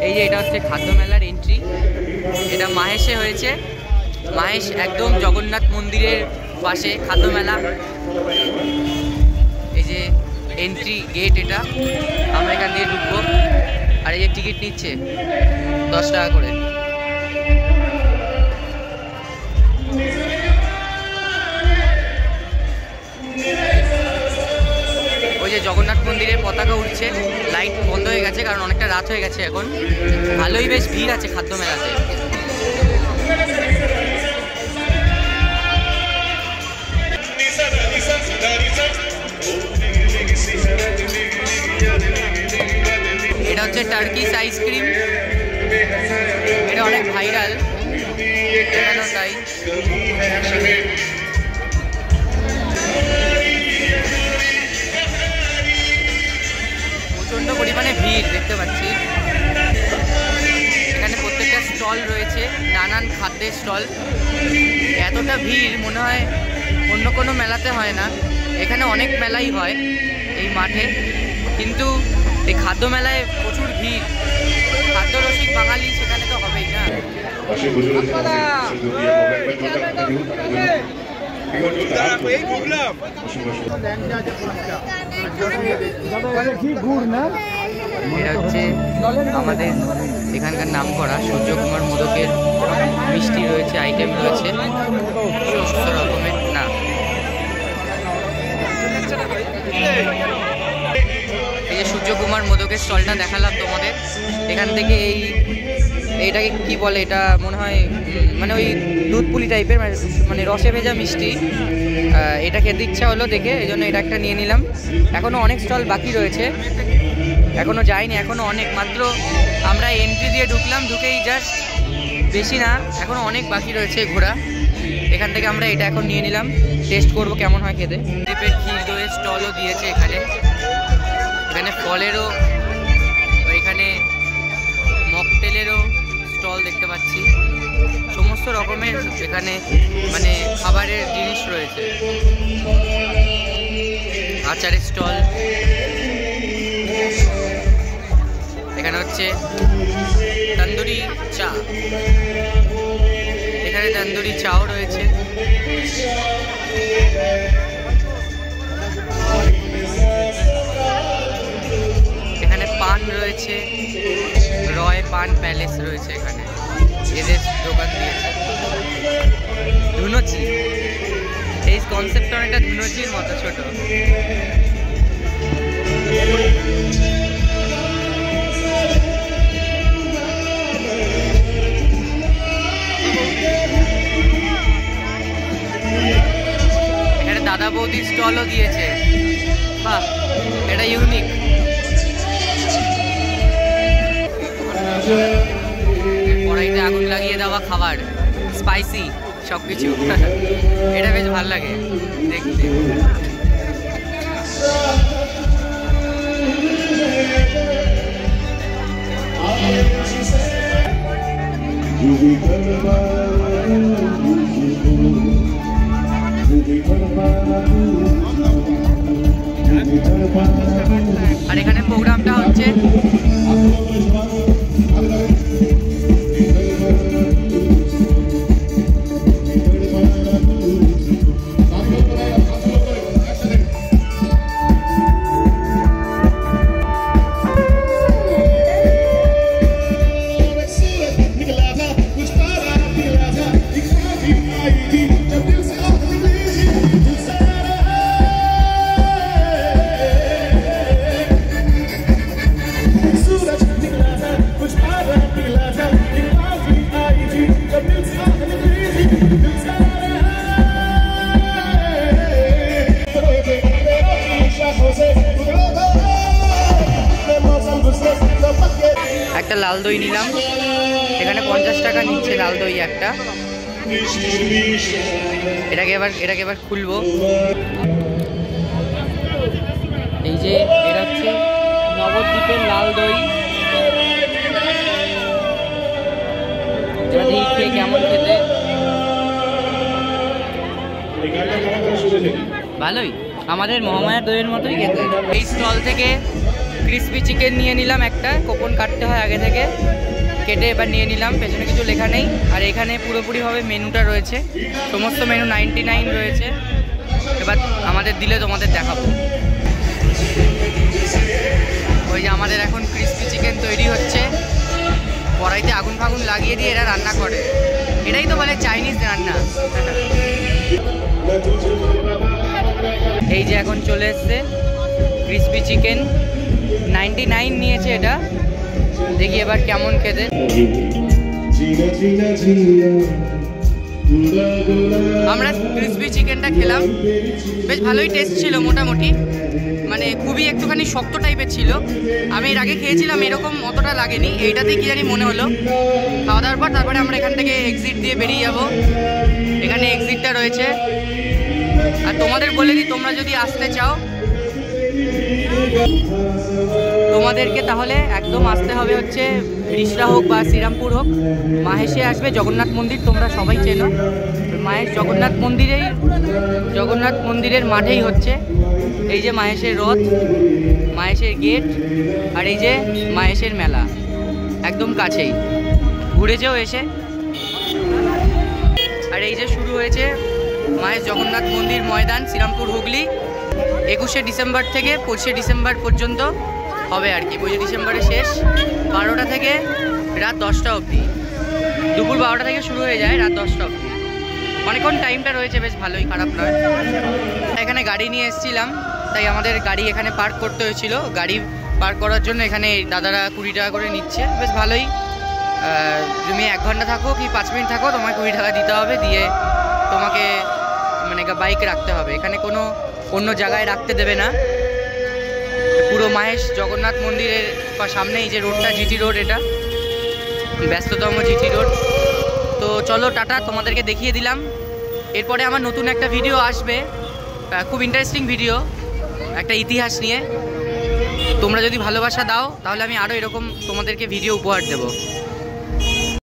এই যে এটা হচ্ছে খাদ্য মেলার এন্ট্রি, এটা মাহেশে হয়েছে। মাহেশ একদম জগন্নাথ মন্দিরের পাশে খাদ্য মেলা। এই যে এন্ট্রি গেট, এটা আমরা এখান দিয়ে ঢুকবো। আর এই যে টিকিট নিচ্ছে 10 টাকা করে। ওই যে জগন্নাথ মন্দিরের পতাকা উঠছে, লাইট বন্ধ হয়ে গেছে কারণ অনেকটা রাত হয়ে গেছে এখন। ভালোই বেশ ভিড় আছে খাদ্য মেলাতে। এটা হচ্ছে টার্কিশ আইসক্রিম, এটা অনেক ভাইরাল, এখানেও তাই। প্রচণ্ড পরিমাণে ভিড় দেখতে পাচ্ছি। এখানে প্রত্যেকটা স্টল রয়েছে, নানান খাদ্যের স্টল। এতটা ভিড় মনে হয় অন্য কোনো মেলাতে হয় না। এখানে অনেক মেলাই হয় এই মাঠে, কিন্তু এই খাদ্য মেলায় প্রচুর ভিড়। খাদ্য রসিক বাঙালি সেখানে তো হবেই না। এটা হচ্ছে আমাদের এখানকার নাম করা সূর্যকুমার মোদকের মিষ্টি রয়েছে, আইটেম রয়েছে সমস্ত রকমের। না এই যে সূর্যকুমার মোদকের স্টলটা দেখালাম তোমাদের। এখান থেকে এইটাকে কি বলে, এটা মনে হয় মানে ওই দুধ পুলি টাইপের, মানে রসে ভেজা মিষ্টি। এটা খেতে ইচ্ছা হলো দেখে, এই জন্য এটা একটা নিয়ে নিলাম। এখনও অনেক স্টল বাকি রয়েছে, এখনও যাইনি, এখনও অনেক। মাত্র আমরা এন্ট্রি দিয়ে ঢুকলাম, ঢুকেই জাস্ট, বেশি না, এখনও অনেক বাকি রয়েছে ঘোরা। এখান থেকে আমরা এটা এখন নিয়ে নিলাম, টেস্ট করব কেমন হয় খেতে। দ্বীপের ক্ষীর দইয়ের স্টলও দিয়েছে এখানে। এখানে ফলেরও, এখানে মকটেলেরও স্টল দেখতে পাচ্ছি। সমস্ত রকমের এখানে মানে খাবারের জিনিস রয়েছে। আচারের স্টল, এখানে হচ্ছে তন্দুরি চা, এখানে তন্দুরি চাও রয়েছে। এখানে পান রয়েছে, রয় পান প্যালেস রয়েছে এখানে, এদের দোকান দিয়েছে। ধুনুচি, এই কনসেপ্টটা অনেকটা ধুনুচির মতো ছোট। এখানে দাদা বৌদির স্টলও দিয়েছে। বাহ, এটা ইউনিক। কড়াইতে আগুন লাগিয়ে দেওয়া খাবার, স্পাইসি সবকিছু। এটা বেশ ভালো লাগে দেখতে। আর এখানে প্রোগ্রামটা হচ্ছে একটা লাল দই নিলাম। এখানে 50 টাকা নিচ্ছে লাল দই একটা। এটাকে এবার খুলবো। এই যে এটা হচ্ছে নবদ্বীপের লাল দই। দেখি খেয়ে কেমন খেতে। ভালোই, আমাদের মহামায়ার দইয়ের মতোই খেতে। এই স্টল থেকে ক্রিসপি চিকেন নিয়ে নিলাম একটা, কুপন কাটতে হয় আগে থেকে, কেটে এবার নিয়ে নিলাম। পেছনে কিছু লেখা নেই। আর এখানে পুরোপুরিভাবে মেনুটা রয়েছে, সমস্ত মেনু 99 রয়েছে। এবার আমাদের দিলে তোমাদের দেখাবো। ওই যে আমাদের এখন ক্রিসপি চিকেন তৈরি হচ্ছে, কড়াইতে আগুন ফাগুন লাগিয়ে দিয়ে এরা রান্না করে। এটাই তো বলে চাইনিজ রান্না। এই যে এখন চলে এসছে ক্রিসপি চিকেন, 99 নিয়েছে এটা। দেখি এবার কেমন খেতে। আমরা ক্রিসপি চিকেনটা খেলাম, বেশ ভালোই টেস্ট ছিল মোটামুটি, মানে খুবই একটুখানি শক্ত টাইপের ছিল। আমি এর আগে খেয়েছিলাম, এরকম অতটা লাগেনি। এইটাতেই কি জানি মনে হলো। খাওয়া দাওয়ার পর তারপরে আমরা এখান থেকে এক্সিট দিয়ে বেরিয়ে যাব। এখানে এক্সিটটা রয়েছে। আর তোমাদের বলে দিই, তোমরা যদি আসতে চাও তোমাদেরকে তাহলে একদম আসতে হবে হচ্ছে রিষড়া হোক বা শ্রীরামপুর হোক, মাহেশে আসবে। জগন্নাথ মন্দির তোমরা সবাই চেনো, মাহেশ জগন্নাথ মন্দিরের মাঠেই হচ্ছে। এই যে মাহেশের রথ, মাহেশের গেট, আর এই যে মাহেশের মেলা একদম কাছেই, ঘুরেছেও এসে। আর এই যে শুরু হয়েছে মাহেশ জগন্নাথ মন্দির ময়দান, শ্রীরামপুর হুগলি। 21শে ডিসেম্বর থেকে 25শে ডিসেম্বর পর্যন্ত হবে আর কি। 25শে ডিসেম্বরে শেষ, 12টা থেকে রাত 10টা অবধি। দুপুর 12টা থেকে শুরু হয়ে যায়, রাত 10টা অবধি। অনেকক্ষণ টাইমটা রয়েছে, বেশ ভালোই, খারাপ নয়। এখানে গাড়ি নিয়ে এসেছিলাম, তাই আমাদের গাড়ি এখানে পার্ক করতে হয়েছিল। গাড়ি পার্ক করার জন্য এখানে দাদারা 20 টাকা করে নিচ্ছে, বেশ ভালোই। তুমি 1 ঘন্টা থাকো কি 5 মিনিট থাকো, তোমায় 20 টাকা দিতে হবে। দিয়ে তোমাকে মানে বাইক রাখতে হবে, এখানে কোনো অন্য জায়গায় রাখতে দেবে না। পুরো মাহেশ জগন্নাথ মন্দিরের সামনে এই যে রোডটা, জিটি রোড, এটা ব্যস্ততম জিটি রোড। তো চলো টাটা, তোমাদেরকে দেখিয়ে দিলাম। এরপরে আমার নতুন একটা ভিডিও আসবে, খুব ইন্টারেস্টিং ভিডিও, একটা ইতিহাস নিয়ে। তোমরা যদি ভালোবাসা দাও তাহলে আমি আরও এরকম তোমাদেরকে ভিডিও উপহার দেবো।